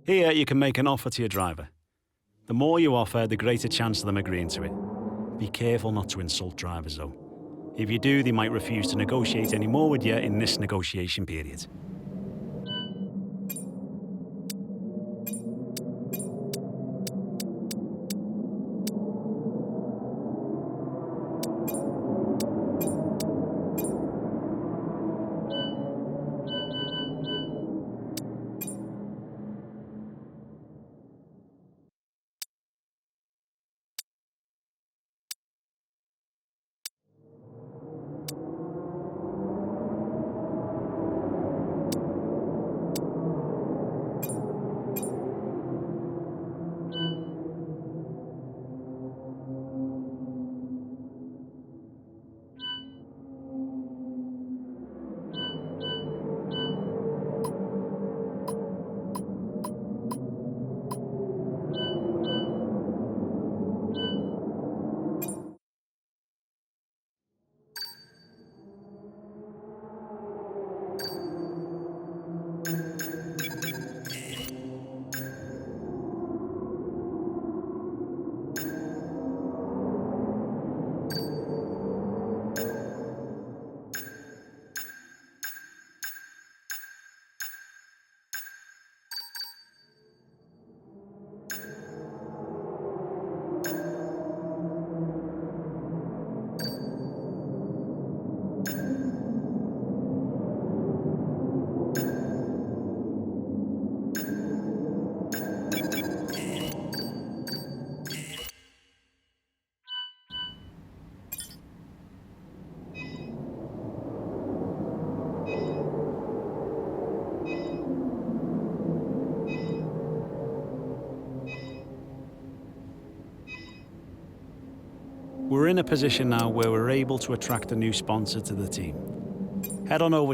Here, you can make an offer to your driver. The more you offer, the greater chance of them agreeing to it. Be careful not to insult drivers, though. If you do, they might refuse to negotiate any more with you in this negotiation period. We're in a position now where we're able to attract a new sponsor to the team. Head on over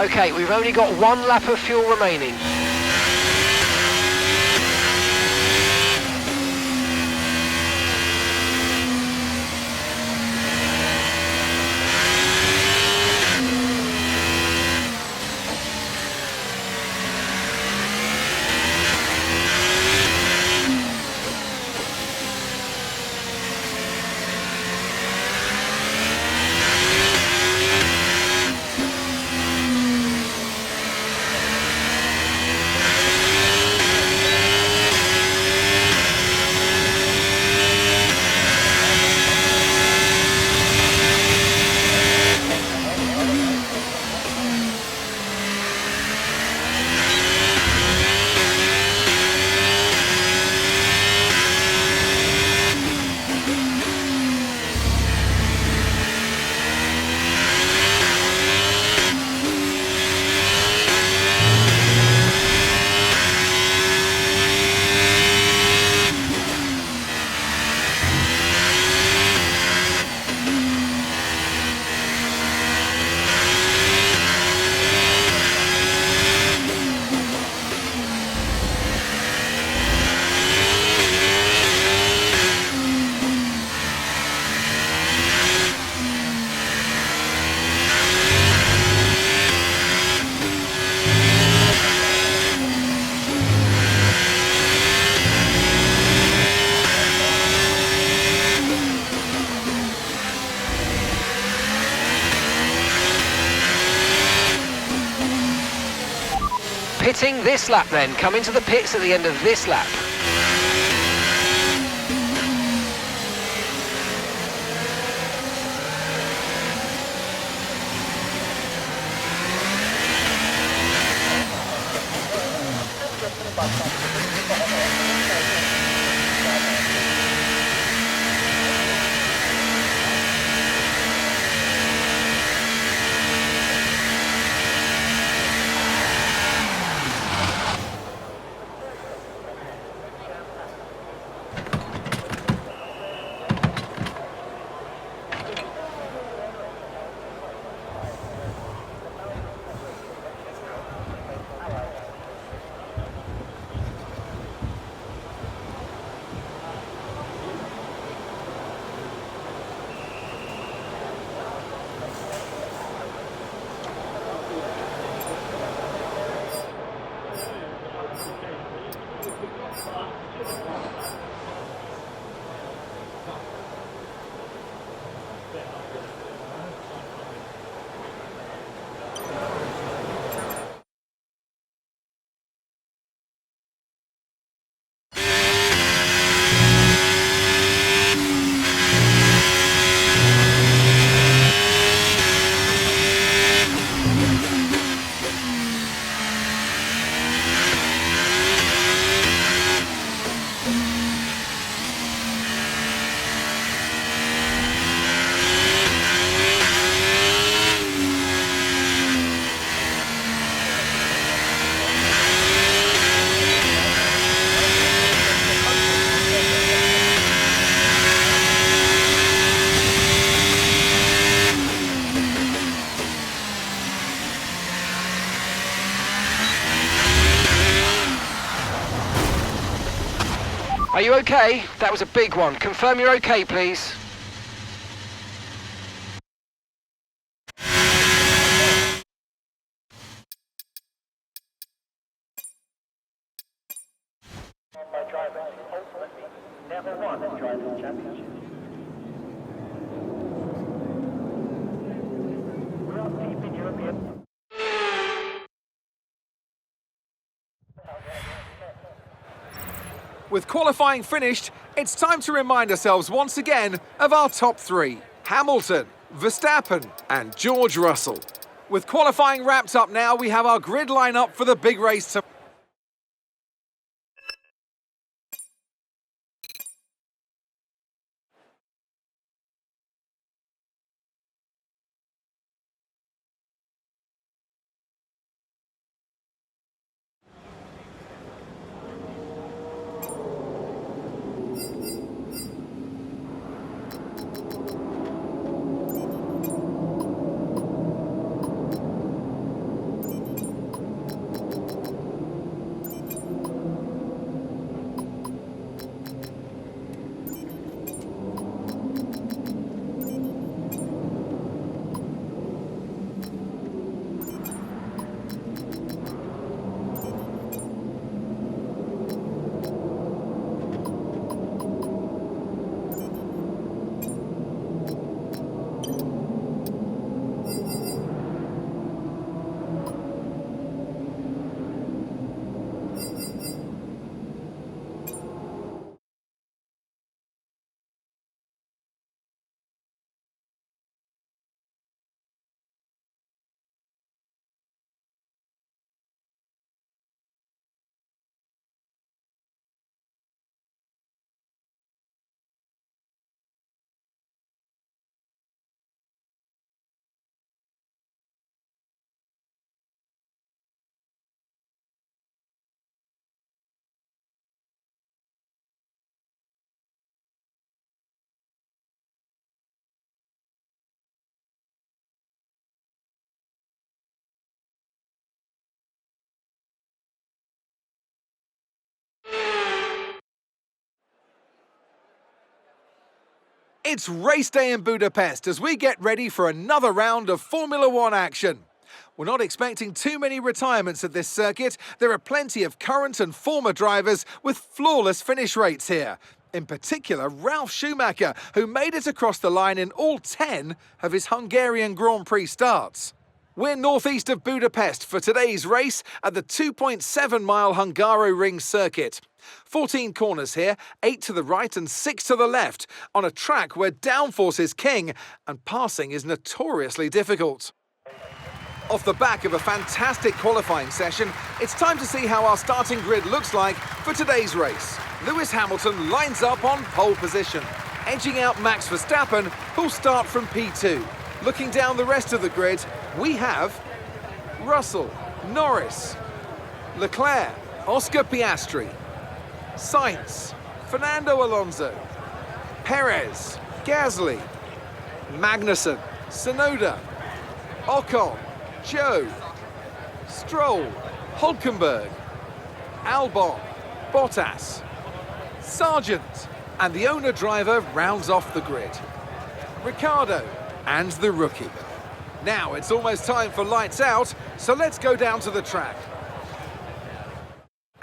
Okay, we've only got 1 lap of fuel remaining. Pitting this lap then, come into the pits at the end of this lap. Are you okay? That was a big one. Confirm you're okay, please. By drivers who ultimately never won this drivers' championship. We're up deep in European. With qualifying finished, it's time to remind ourselves once again of our top 3. Hamilton, Verstappen and George Russell. With qualifying wrapped up now, we have our grid lineup for the big race tomorrow. It's race day in Budapest as we get ready for another round of Formula One action. We're not expecting too many retirements at this circuit. There are plenty of current and former drivers with flawless finish rates here. In particular, Ralf Schumacher, who made it across the line in all 10 of his Hungarian Grand Prix starts. We're northeast of Budapest for today's race at the 2.7-mile Hungaroring circuit. 14 corners here, 8 to the right and 6 to the left, on a track where downforce is king and passing is notoriously difficult. Off the back of a fantastic qualifying session, it's time to see how our starting grid looks like for today's race. Lewis Hamilton lines up on pole position, edging out Max Verstappen, who'll start from P2. Looking down the rest of the grid, we have Russell, Norris, Leclerc, Oscar Piastri, Sainz, Fernando Alonso, Perez, Gasly, Magnussen, Tsunoda, Ocon, Joe, Stroll, Hulkenberg, Albon, Bottas, Sargent, and the owner-driver rounds off the grid. Ricciardo and the rookie. Now it's almost time for lights out, so let's go down to the track.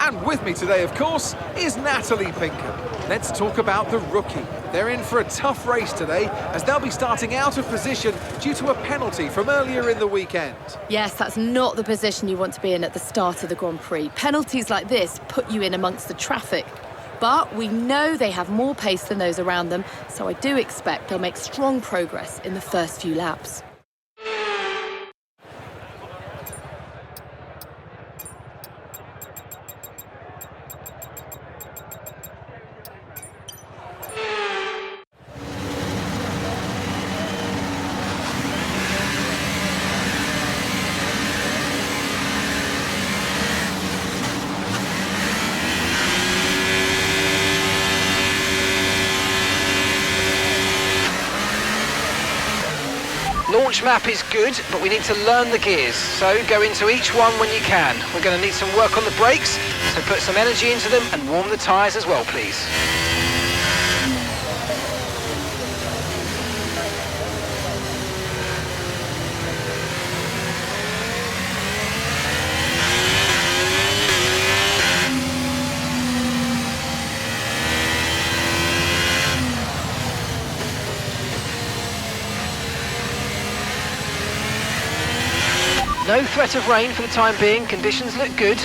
And with me today, of course, is Natalie Pinkham. Let's talk about the rookie. They're in for a tough race today, as they'll be starting out of position due to a penalty from earlier in the weekend. Yes, that's not the position you want to be in at the start of the Grand Prix. Penalties like this put you in amongst the traffic. But we know they have more pace than those around them, so I do expect they'll make strong progress in the first few laps. Launch map is good, but we need to learn the gears, so go into each one when you can. We're going to need some work on the brakes, so put some energy into them and warm the tyres as well, please. No threat of rain for the time being, conditions look good.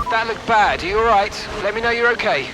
That looked bad. Are you alright? Let me know you're okay.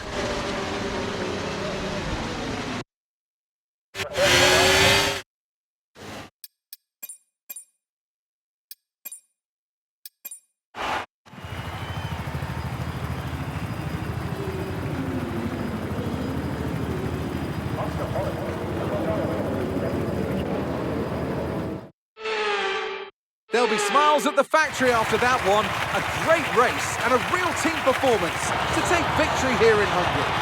There'll be smiles at the factory after that one. A great race and a real team performance to take victory here in Hungary.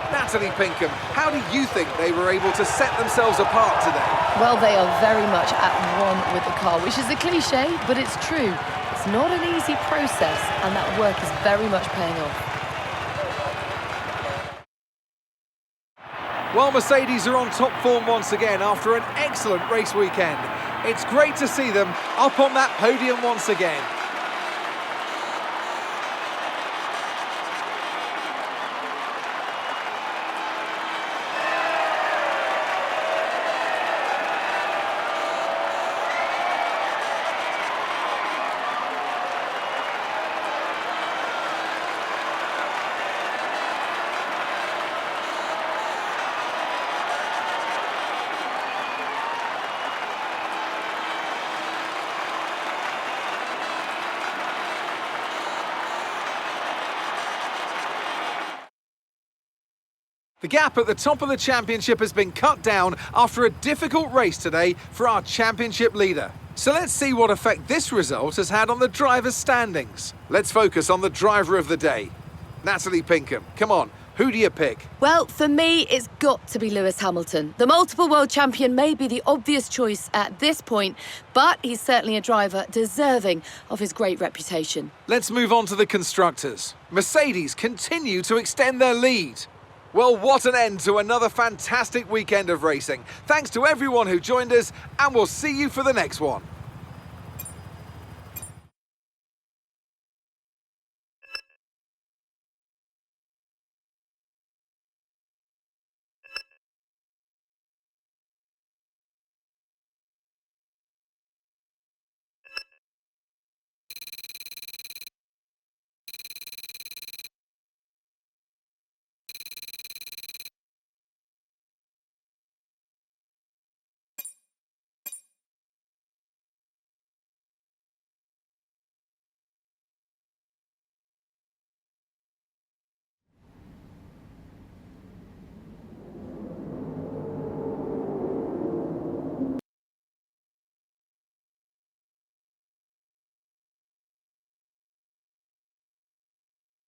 Natalie Pinkham, how do you think they were able to set themselves apart today? Well, they are very much at one with the car, which is a cliche, but it's true. It's not an easy process, and that work is very much paying off. Well, Mercedes are on top form once again after an excellent race weekend. It's great to see them up on that podium once again. The gap at the top of the championship has been cut down after a difficult race today for our championship leader. So let's see what effect this result has had on the drivers' standings. Let's focus on the driver of the day. Natalie Pinkham, come on, who do you pick? Well, for me, it's got to be Lewis Hamilton. The multiple world champion may be the obvious choice at this point, but he's certainly a driver deserving of his great reputation. Let's move on to the constructors. Mercedes continue to extend their lead. Well, what an end to another fantastic weekend of racing. Thanks to everyone who joined us, and we'll see you for the next one.